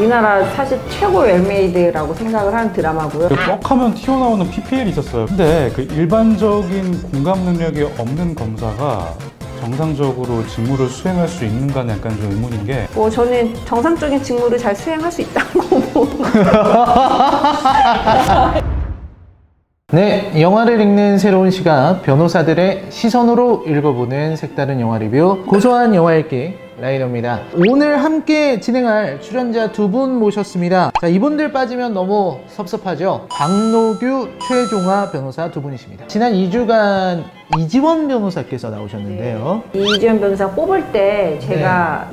우리나라 사실 최고 웰메이드라고 생각을 하는 드라마고요. 뻑하면 튀어나오는 PPL이 있었어요. 근데 그 일반적인 공감 능력이 없는 검사가 정상적으로 직무를 수행할 수 있는가는 약간 좀 의문인 게, 저는 정상적인 직무를 잘 수행할 수 있다고 네, 영화를 읽는 새로운 시각, 변호사들의 시선으로 읽어보는 색다른 영화 리뷰, 고소한 영화 읽기 라이너입니다. 오늘 함께 진행할 출연자 두 분 모셨습니다. 자, 이분들 빠지면 너무 섭섭하죠? 박노규, 최종화 변호사 두 분이십니다. 지난 2주간 이지원 변호사께서 나오셨는데요. 네. 이지원 변호사 뽑을 때 제가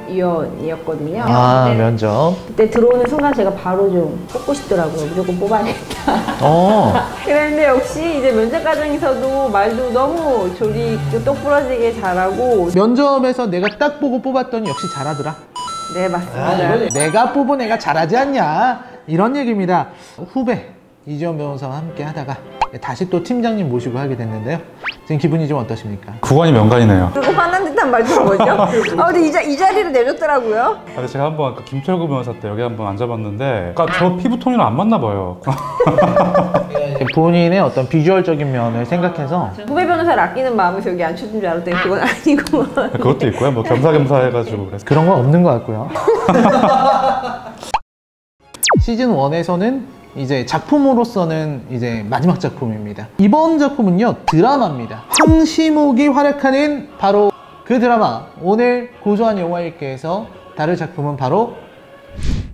면접위원이었거든요. 아, 면접. 그때 들어오는 순간 제가 바로 좀 뽑고 싶더라고요. 무조건 뽑아야겠다. 그런데 역시 이제 면접 과정에서도 말도 너무 조리 있고 똑부러지게 잘하고, 면접에서 내가 딱 보고 뽑았더니 역시 잘하더라. 네, 맞습니다. 내가 뽑은 애가 잘하지 않냐, 이런 얘기입니다. 후배 이지원 변호사와 함께 하다가 다시 또 팀장님 모시고 하게 됐는데요. 지금 기분이 좀 어떠십니까? 구관이 명간이네요. 그거 화난 듯한 말투는 뭐죠? 근데 이 자리를 내줬더라고요. 근데 제가 한번 그 김철구 변호사 때 여기 한번 앉아봤는데, 저 피부톤이랑 안 맞나 봐요. 본인의 어떤 비주얼적인 면을 생각해서 후배 변호사를 아끼는 마음에서 여기 앉혀준 줄 알았더니 그건 아니고. 그것도 있고요. 뭐 겸사겸사 해가지고 그래서. 그런 건 없는 것 같고요. 시즌 1에서는 이제 작품으로서는 이제 마지막 작품입니다. 이번 작품은요, 드라마입니다. 황시목이 활약하는 바로 그 드라마, 오늘 고소한 영화 읽기에서 다룰 작품은 바로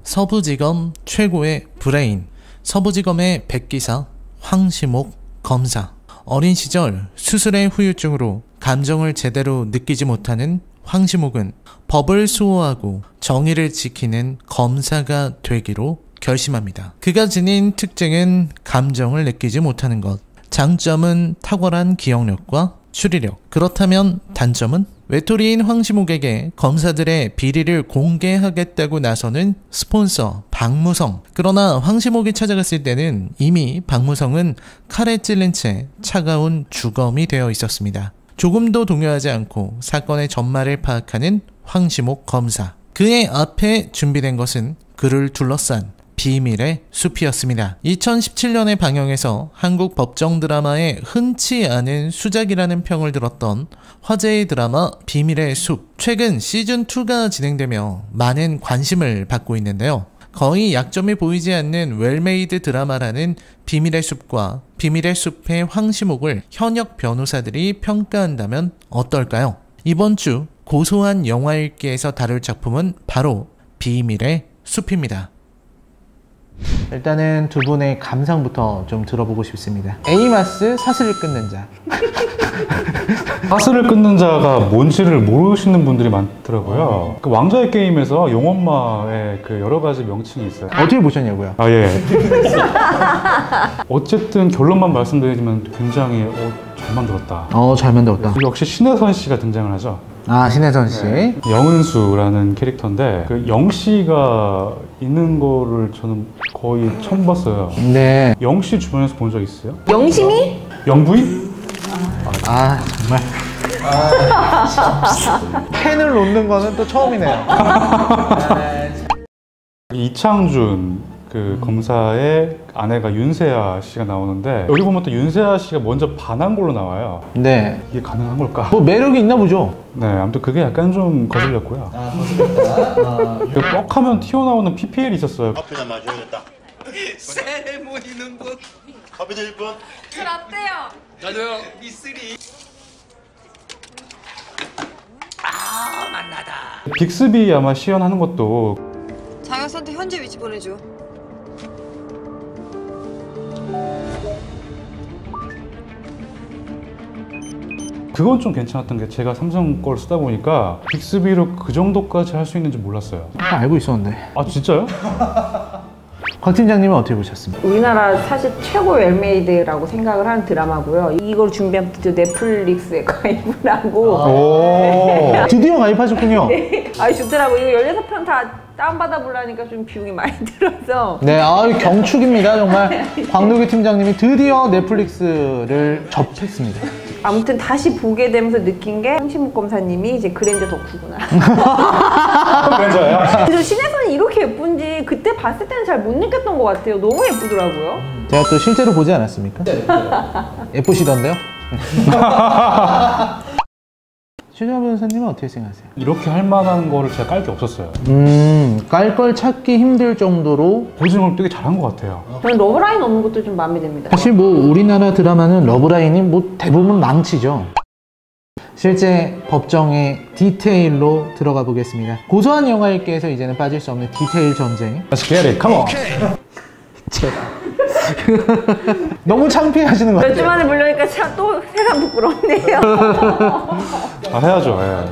서부지검 최고의 브레인, 서부지검의 백기사 황시목 검사. 어린 시절 수술의 후유증으로 감정을 제대로 느끼지 못하는 황시목은 법을 수호하고 정의를 지키는 검사가 되기로 결심합니다. 그가 지닌 특징은 감정을 느끼지 못하는 것, 장점은 탁월한 기억력과 추리력. 그렇다면 단점은? 외톨이인 황시목에게 검사들의 비리를 공개하겠다고 나서는 스폰서 박무성. 그러나 황시목이 찾아갔을 때는 이미 박무성은 칼에 찔린 채 차가운 주검이 되어 있었습니다. 조금도 동요하지 않고 사건의 전말을 파악하는 황시목 검사. 그의 앞에 준비된 것은 그를 둘러싼 비밀의 숲이었습니다. 2017년에 방영해서 한국 법정 드라마에 흔치 않은 수작이라는 평을 들었던 화제의 드라마 비밀의 숲. 최근 시즌2가 진행되며 많은 관심을 받고 있는데요. 거의 약점이 보이지 않는 웰메이드 드라마라는 비밀의 숲과 비밀의 숲의 황시목을 현역 변호사들이 평가한다면 어떨까요? 이번 주 고소한 영화 읽기에서 다룰 작품은 바로 비밀의 숲입니다. 일단은 두 분의 감상부터 좀 들어보고 싶습니다. 에이마스 사슬을 끊는 자. 사슬을 끊는 자가 뭔지를 모르시는 분들이 많더라고요. 그 왕좌의 게임에서 용엄마의 그 여러 가지 명칭이 있어요. 어떻게 보셨냐고요? 아, 예. 어쨌든 결론만 말씀드리면 굉장히 잘 만들었다. 잘 만들었다. 역시 신혜선 씨가 등장을 하죠. 아, 신혜선 씨. 네. 영은수라는 캐릭터인데, 그 영씨가 있는 거를 저는 거의 처음 봤어요. 네. 영씨 주변에서 본 적 있어요? 영심이? 영부인? 정말. 펜을 놓는 거는 또 처음이네요. 이창준 그 검사의 아내가 윤세아 씨가 나오는데, 여기 보면 또 윤세아 씨가 먼저 반한 걸로 나와요. 네. 이게 가능한 걸까? 뭐 매력이 있나 보죠? 네, 아무튼 그게 약간 좀 거슬렸고요. 거슬렸다. 그 뻑하면 튀어나오는 PPL이 있었어요. 커피나 마셔야겠다. 새 모이는 곳. 커피 드실 분? 술 어때요? 저도요. 미쓰리. 만나다. 빅스비 아마 시연하는 것도 자격선택 현재 위치 보내줘. 그건 좀 괜찮았던 게, 제가 삼성 걸 쓰다 보니까 빅스비로 그 정도까지 할 수 있는지 몰랐어요. 알고 있었는데. 아, 진짜요? 곽 팀장님은 어떻게 보셨습니까? 우리나라 사실 최고 웰메이드라고 생각을 하는 드라마고요. 이걸 준비한 드디어 넷플릭스에 가입을 하고. 드디어 가입하셨군요. 좋더라고요. 이거 16편 다 다운받아 보려니까 좀 비용이 많이 들어서. 네, 경축입니다. 정말 광노규 팀장님이 드디어 넷플릭스를 접했습니다. 아무튼 다시 보게 되면서 느낀 게 황신목 검사님이 이제 그랜저 덕후구나. 그랜저예요? 그래서 신혜선이 이렇게 예쁜지 그때 봤을 때는 잘 못 느꼈던 것 같아요. 너무 예쁘더라고요. 제가 또 실제로 보지 않았습니까? 네. 예쁘시던데요? 최정화 변호사님은 어떻게 생각하세요? 이렇게 할 만한 거를 제가 깔 게 없었어요. 깔 걸 찾기 힘들 정도로 보증을 되게 잘한 것 같아요. 저는 러브라인 없는 것도 좀 마음에 듭니다. 사실 뭐 우리나라 드라마는 러브라인이 뭐 대부분 망치죠. 실제 법정의 디테일로 들어가 보겠습니다. 고소한 영화일기에서 이제는 빠질 수 없는 디테일 전쟁. Let's get it, come on! 너무 창피하시는 것 몇 같아요. 주 만에 보려니까 참 또 세상 부끄럽네요. 해야죠. 예.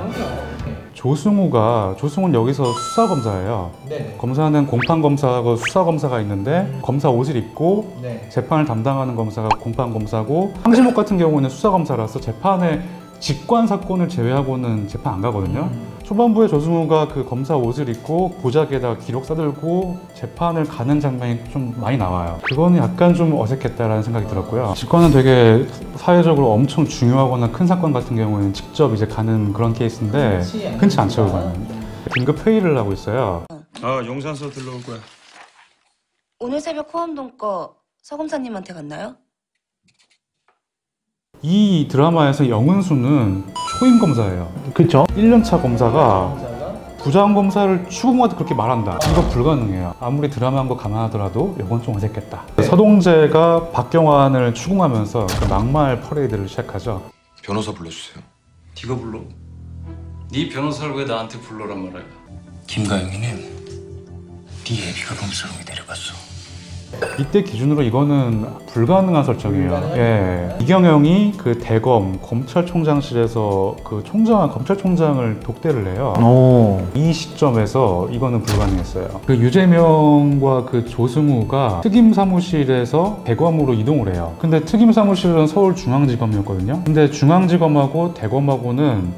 조승우는 여기서 수사검사예요. 네. 검사는 공판검사하고 수사검사가 있는데 검사 옷을 입고 네. 재판을 담당하는 검사가 공판검사고, 황신목 같은 경우는 수사검사라서 재판에 직관 사건을 제외하고는 재판 안 가거든요. 초반부에 조승우가 그 검사 옷을 입고 보자기에다가 기록 싸들고 재판을 가는 장면이 좀 많이 나와요. 그거는 약간 좀 어색했다라는 생각이 들었고요. 직관은 되게 사회적으로 엄청 중요하거나 큰 사건 같은 경우에는 직접 이제 가는 그런 케이스인데 흔치 않죠, 그거는. 긴급 회의를 하고 있어요. 용산서 들러올 거야. 오늘 새벽 호암동 거 서검사님한테 갔나요? 이 드라마에서 영은수는 초임 검사예요. 그쵸? 1년차 검사가 부장검사를 추궁하듯 그렇게 말한다. 이거 불가능해요. 아무리 드라마한 거 감안하더라도 이건 좀 어색했다. 서동재가 박경환을 추궁하면서 그 막말 퍼레이드를 시작하죠. 변호사 불러주세요. 네가 불러? 네 변호사를 왜 나한테 불러란 말이야? 김가영이는 네 애비가 검사로 내려갔어. 이때 기준으로 이거는 불가능한 설정이에요. 예. 이경영이 그 대검 검찰총장실에서 그 검찰총장을 독대를 해요. 이 시점에서 이거는 불가능했어요. 그 유재명과 그 조승우가 특임 사무실에서 대검으로 이동을 해요. 근데 특임 사무실은 서울중앙지검이었거든요. 근데 중앙지검하고 대검하고는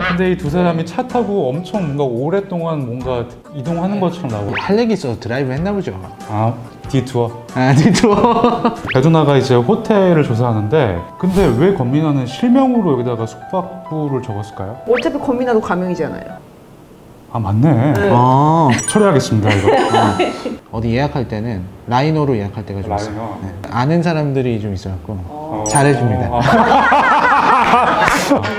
근데 이 두 사람이 차 타고 엄청 뭔가 오랫동안 뭔가 이동하는 것처럼 나오고. 할 얘기 있어서 드라이브 했나 보죠. 디투어. 디투어. 배두나가 이제 호텔을 조사하는데, 근데 왜 권민아는 실명으로 여기다가 숙박부를 적었을까요? 어차피 권민아도 가명이잖아요. 맞네. 처리하겠습니다, 이거. 어디 예약할 때는 라이너로 예약할 때가 좀 있어요. 라이너. 네. 아는 사람들이 좀 있어갖고 잘해줍니다.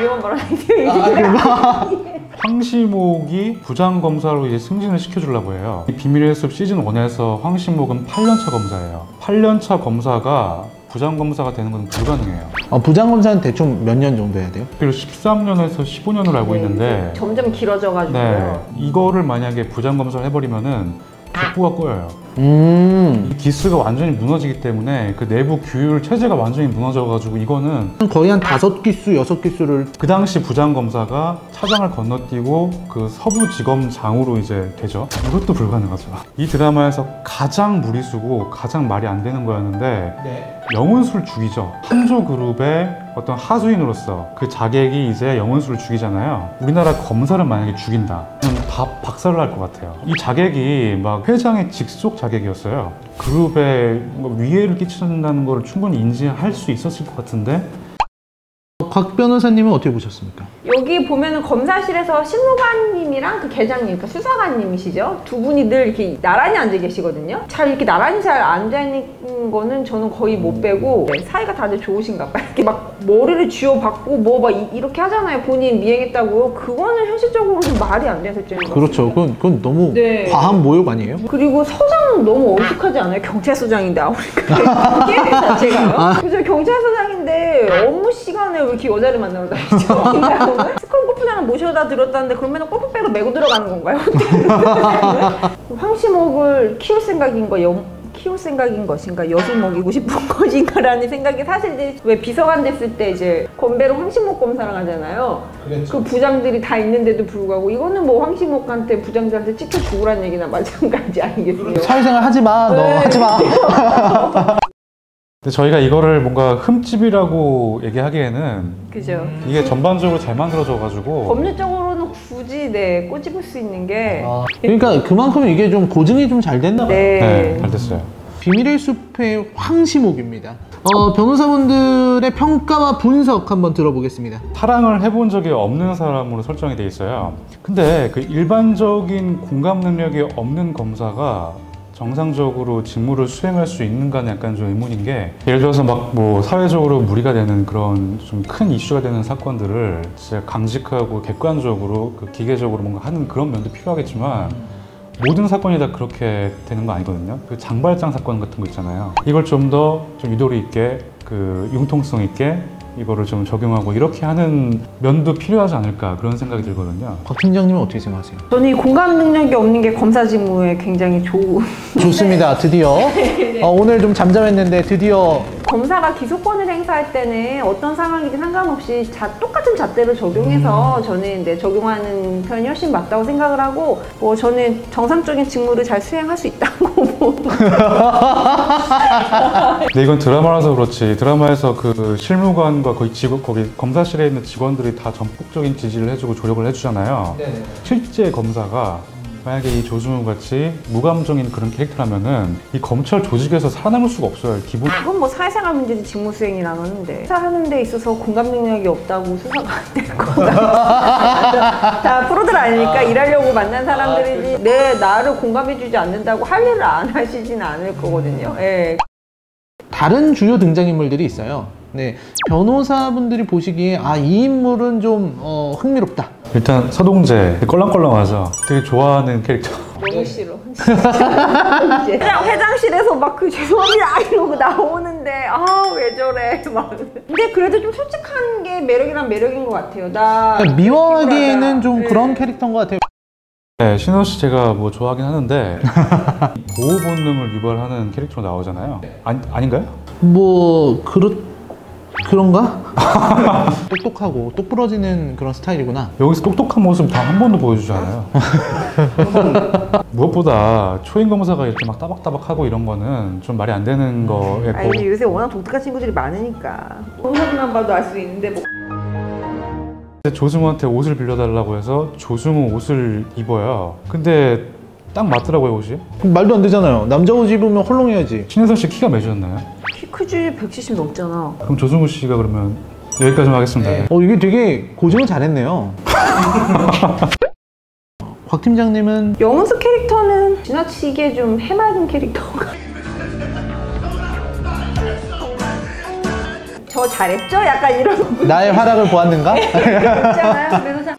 위험한 말 아니에요? 황시목이 부장검사로 이제 승진을 시켜주려고 해요. 이 비밀의 숲 시즌 1에서 황시목은 8년차 검사예요. 8년차 검사가 부장검사가 되는 건 불가능해요. 부장검사는 대충 몇 년 정도 해야 돼요? 그리고 13년에서 15년을 알고 있는데, 점점 길어져가지고요. 네, 이거를 만약에 부장검사를 해버리면은 복부가 꼬여요. 이 기스가 완전히 무너지기 때문에 그 내부 규율 체제가 완전히 무너져가지고 이거는 거의 한 5기수, 6기수를 그 당시 부장검사가 차장을 건너뛰고 그 서부지검장으로 이제 되죠. 이것도 불가능하죠. 이 드라마에서 가장 무리수고 가장 말이 안 되는 거였는데, 영은수를 죽이죠. 한조그룹의 어떤 하수인으로서 그 자객이 이제 영은수를 죽이잖아요. 우리나라 검사를 만약에 죽인다, 그럼 다 박살을 날 것 같아요. 이 자객이 막 회장의 직속 자객이었어요. 그룹에 위해를 끼친다는 걸 충분히 인지할 수 있었을 것 같은데. 곽 변호사님은 어떻게 보셨습니까? 여기 보면은 검사실에서 신무관님이랑 그 계장님, 그러니까 수사관님이시죠? 두 분이 늘 이렇게 나란히 앉아 계시거든요. 잘 이렇게 나란히 잘 앉아 있는 거는 저는 거의 못 빼고, 사이가 다들 좋으신가 봐요. 이렇게 막 머리를 쥐어박고 뭐 막 이렇게 하잖아요. 본인 미행했다고. 그거는 현실적으로 좀 말이 안 되는 설정인 것 그렇죠. 같아요. 그건 너무 네. 과한 모욕 아니에요? 그리고 서장 너무 어색하지 않아요? 경찰서장인데 아무리가 게임 자체가요? 그죠? 경찰서장인데 업무 시간에 왜 이렇게 여자를 만나러 다니죠? 스쿨 골프장을 모셔다 들었다는데 그럼 맨날 골프백을 메고 들어가는 건가요? 황시목을 키울 생각인 것인가, 엿을 먹이고 싶은 것인가라는 생각이, 사실 이제 왜 비서관 됐을 때 이제 건배로 황시목 검사랑 하잖아요. 그 부장들이 다 있는데도 불구하고 이거는 뭐 황시목한테 부장들한테 찍혀 죽으라는 얘기나 마찬가지 아니겠어요? 사회생활 하지 마, 너 하지 마. 근데 저희가 이거를 뭔가 흠집이라고 얘기하기에는 그죠. 이게 전반적으로 잘 만들어져가지고 법률적으로는 굳이 네 꼬집을 수 있는 게 그러니까 그만큼 이게 좀 고증이 좀 잘 됐나 봐요. 네, 잘 됐어요. 비밀의 숲의 황시목입니다. 변호사분들의 평가와 분석 한번 들어보겠습니다. 사랑을 해본 적이 없는 사람으로 설정이 돼 있어요. 근데 그 일반적인 공감 능력이 없는 검사가 정상적으로 직무를 수행할 수 있는가는 약간 좀 의문인 게, 예를 들어서 막 뭐 사회적으로 무리가 되는 그런 좀 큰 이슈가 되는 사건들을 진짜 강직하고 객관적으로 그 기계적으로 뭔가 하는 그런 면도 필요하겠지만 모든 사건이 다 그렇게 되는 거 아니거든요. 그 장발장 사건 같은 거 있잖아요. 이걸 좀 더 좀 유도리 있게 그 융통성 있게 이거를 좀 적용하고 이렇게 하는 면도 필요하지 않을까 그런 생각이 들거든요. 박 팀장님은 어떻게 생각하세요? 저는 이 공감 능력이 없는 게 검사 직무에 굉장히 좋은 좋습니다. 드디어 오늘 좀 잠잠했는데 드디어 검사가 기소권을 행사할 때는 어떤 상황이든 상관없이 똑같은 잣대로 적용해서 저는 적용하는 편이 훨씬 맞다고 생각을 하고, 뭐 저는 정상적인 직무를 잘 수행할 수 있다고 근데 이건 드라마라서 그렇지, 드라마에서 그 실무관과 거기 검사실에 있는 직원들이 다 전폭적인 지지를 해주고 조력을 해주잖아요. 네네. 실제 검사가 만약에 이 조승우 같이 무감정인 그런 캐릭터라면은 이 검찰 조직에서 살아남을 수가 없어요. 기본. 그건 뭐 사회생활 문제지 직무 수행이랑 하는데, 수사하는 데 있어서 공감 능력이 없다고 수사가 안 될 거다. 다 프로들 아니니까 일하려고 만난 사람들이지 나를 공감해주지 않는다고 할 일을 안 하시진 않을 거거든요. 예. 다른 주요 등장인물들이 있어요. 네, 변호사분들이 보시기에 이 인물은 좀 흥미롭다. 일단 서동재 껄렁껄렁하죠. 되게 좋아하는 캐릭터. 너무 싫어. 회장실에서 막 죄송합니다 이러고 나오는데 왜 저래 막. 근데 그래도 좀 솔직한 게 매력이란 매력인 것 같아요. 미워하기에는 좀 그런 캐릭터인 것 같아요. 네, 신호 씨 제가 뭐 좋아하긴 하는데 보호 본능을 유발하는 캐릭터로 나오잖아요. 아닌가요? 뭐 그런가? 똑똑하고 똑부러지는 그런 스타일이구나. 여기서 똑똑한 모습 단 한 번도 보여주지 않아요. 무엇보다 초임 검사가 이렇게 막 따박따박하고 이런 거는 좀 말이 안 되는 거였고. 아니 요새 워낙 독특한 친구들이 많으니까 검사들만 봐도 알 수 있는데 뭐. 조승우한테 옷을 빌려달라고 해서 조승우 옷을 입어요. 근데 딱 맞더라고요, 옷이. 말도 안 되잖아요. 남자 옷 입으면 헐렁해야지. 신혜선 씨 키가 몇이었나요? 키 크지 170 넘잖아. 그럼 조승우 씨가 그러면 여기까지만 하겠습니다. 네. 이게 되게 고증을 잘했네요. 곽 팀장님은 영은수 캐릭터는 지나치게 좀 해맑은 캐릭터가. 저 잘했죠? 약간 이런. 나의 활약을 보았는가? 있잖아요. 그래서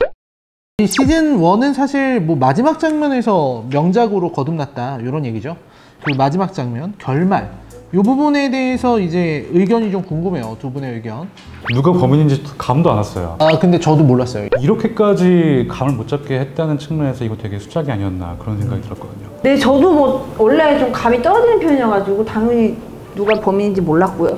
이 시즌 1은 사실 뭐 마지막 장면에서 명작으로 거듭났다 이런 얘기죠. 그 마지막 장면 결말 이 부분에 대해서 이제 의견이 좀 궁금해요. 두 분의 의견. 누가 범인인지 감도 안 왔어요. 근데 저도 몰랐어요. 이렇게까지 감을 못 잡게 했다는 측면에서 이거 되게 수작이 아니었나 그런 생각이 들었거든요. 네, 저도 뭐 원래 좀 감이 떨어지는 편이어가지고 당연히 누가 범인인지 몰랐고요.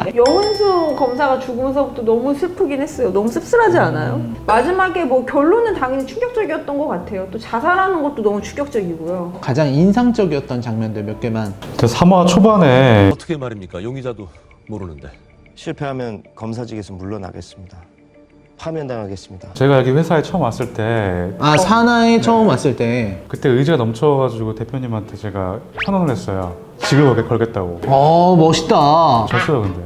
네. 영은수 검사가 죽으면서부터 너무 슬프긴 했어요. 너무 씁쓸하지 않아요? 마지막에 뭐 결론은 당연히 충격적이었던 것 같아요. 또 자살하는 것도 너무 충격적이고요. 가장 인상적이었던 장면들 몇 개만. 3화 초반에 어떻게 말입니까? 용의자도 모르는데. 실패하면 검사직에서 물러나겠습니다. 파면당하겠습니다. 제가 여기 회사에 처음 왔을 때 사나에 처음 왔을 때 그때 의지가 넘쳐가지고 대표님한테 제가 선언을 했어요. 직을 걸겠다고. 멋있다. 졌어요 근데.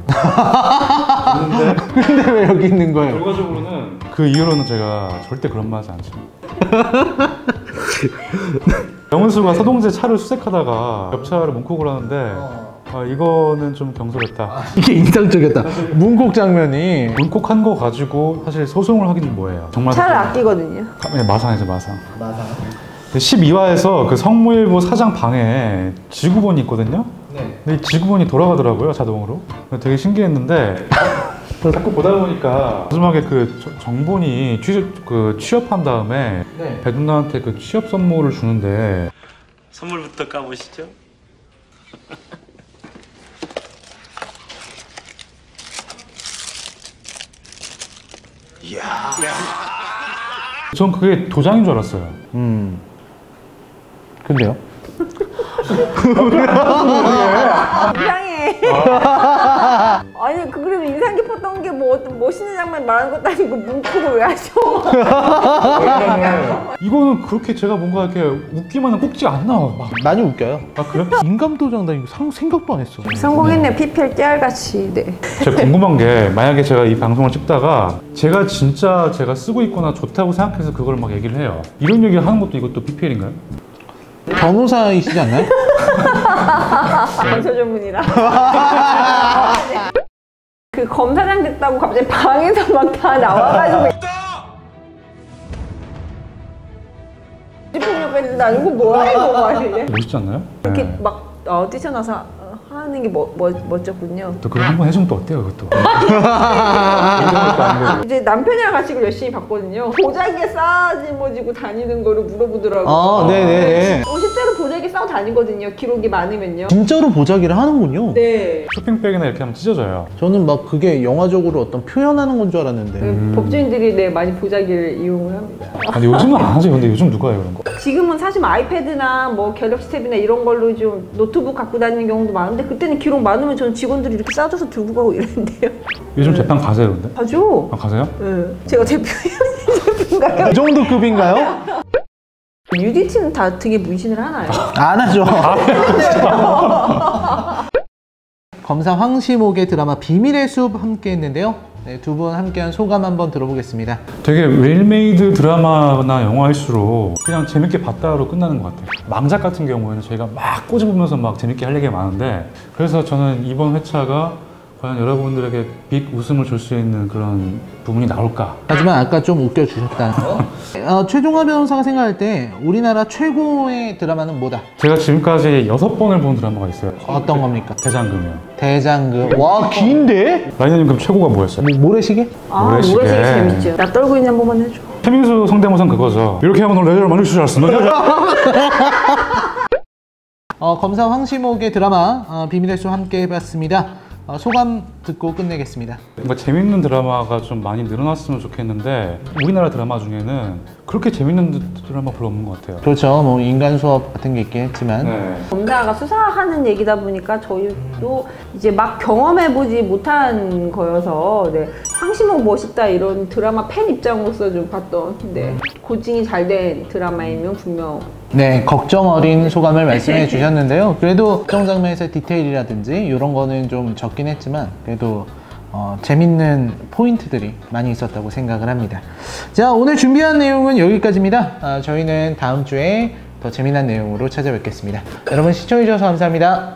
근데 왜 여기 있는 거예요? 결과적으로는 그 이후로는 제가 절대 그런 말 하지 않죠. 영은수가 서동재 차를 수색하다가 옆차를 뭉콕을 하는데 이거는 좀 경솔했다. 이게 인상적이었다. 문콕 장면이. 문콕한 거 가지고 사실 소송을 하긴 좀 뭐해요. 정말 차를 아끼거든요. 마상이죠 마상. 12화에서 그 성무일보 사장 방에 지구본이 있거든요. 네. 근데 이 지구본이 돌아가더라고요 자동으로. 되게 신기했는데 자꾸 보다 보니까 마지막에 그 정본이 취업한 다음에 네. 배두나한테 그 취업 선물을 주는데 선물부터 까보시죠. 전 그게 도장인 줄 알았어요. 근데요? 이상해. 아니 그래도 인상 깊었던 게 뭐 어떤 멋있는 장면 말하는 것도 아니고 문콕을 왜 하셔? 이거는 그렇게 제가 뭔가 이렇게 웃기만 한 꼭지가 안 나와. 막. 많이 웃겨요. 아 그래? 인감도장 나 이거 생각도 안 했어. 성공했네. PPL 깨알같이. 네. 제가 궁금한 게 만약에 제가 이 방송을 찍다가 제가 진짜 제가 쓰고 있거나 좋다고 생각해서 그걸 막 얘기를 해요. 이런 얘기를 하는 것도 이것도 PPL인가요? 변호사이시지 않나요? 검사 전문이라. 그 검사장 됐다고 갑자기 방에서 막 다 나와가지고 폭력 배는데 아니고 뭐야 이거 말이래. 멋있지 않나요? 이렇게 네. 막 뛰쳐나서 하는 게 멋졌군요. 또 그걸 한번 해주면 또 어때요 그것도? 이제 남편이랑 같이 이걸 열심히 봤거든요. 보자기에 싸지머지고 다니는 거를 물어보더라고요. 네네네. 실제로 보자기에 싸고 다니거든요. 기록이 많으면요. 진짜로 보자기를 하는군요. 네. 쇼핑백이나 이렇게 하면 찢어져요. 저는 막 그게 영화적으로 어떤 표현하는 건 줄 알았는데. 법조인들이 네, 많이 보자기를 이용을 합니다. 근데 요즘은 안 하죠. 근데 요즘 누가 해요 그런 거? 지금은 사실 아이패드나 뭐 갤럭시 탭이나 이런 걸로 좀 노트북 갖고 다니는 경우도 많은데 그때는 기록 많으면 저는 직원들이 이렇게 싸줘서 들고 가고 이랬는데요. 요즘 재판 가세요 근데? 가죠. 아 가세요? 네. 제가 대표인가요? 그 정도 급인가요? UDT는 다 등에 문신을 하나요? 안 하죠. 검사 황시목의 드라마 비밀의 숲 함께 했는데요. 네, 두 분 함께한 소감 한번 들어보겠습니다. 되게 웰메이드 드라마나 영화일수록 그냥 재밌게 봤다로 끝나는 것 같아요. 망작 같은 경우에는 저희가 막 꼬집으면서 막 재밌게 할 얘기가 많은데 그래서 저는 이번 회차가 과연 여러분들에게 빅 웃음을 줄 수 있는 그런 부분이 나올까? 하지만 아까 좀 웃겨주셨다. 최종화 변호사가 생각할 때 우리나라 최고의 드라마는 뭐다? 제가 지금까지 6번을 본 드라마가 있어요. 어떤 겁니까? 대장금이요. 대장금. 와, 긴데? 라이너님 그럼 최고가 뭐였어요? 모래시계? 모래시계. 모래시계 재밌죠. 나 떨고 있는 한 번만 해줘. 최민수 성대모사는 그거죠. 이렇게 하면 너 레저를 만들 줄 알았어. 너 검사 황시목의 드라마 비밀의 숲 함께 해봤습니다. 소감 듣고 끝내겠습니다. 뭔가 재밌는 드라마가 좀 많이 늘어났으면 좋겠는데 우리나라 드라마 중에는 그렇게 재밌는 드라마 별로 없는 것 같아요. 그렇죠. 뭐 인간 수업 같은 게 있긴 했지만 네. 검사가 수사하는 얘기다 보니까 저희도 이제 막 경험해보지 못한 거여서 네. 황시목 멋있다 이런 드라마 팬 입장으로서 좀 봤던 고증이 잘 된 드라마이면 분명 네, 걱정 어린 소감을 말씀해 주셨는데요. 그래도 특정 장면에서의 디테일이라든지 이런 거는 좀 적긴 했지만 그래도 재밌는 포인트들이 많이 있었다고 생각을 합니다. 자, 오늘 준비한 내용은 여기까지입니다. 저희는 다음 주에 더 재미난 내용으로 찾아뵙겠습니다. 여러분 시청해 주셔서 감사합니다.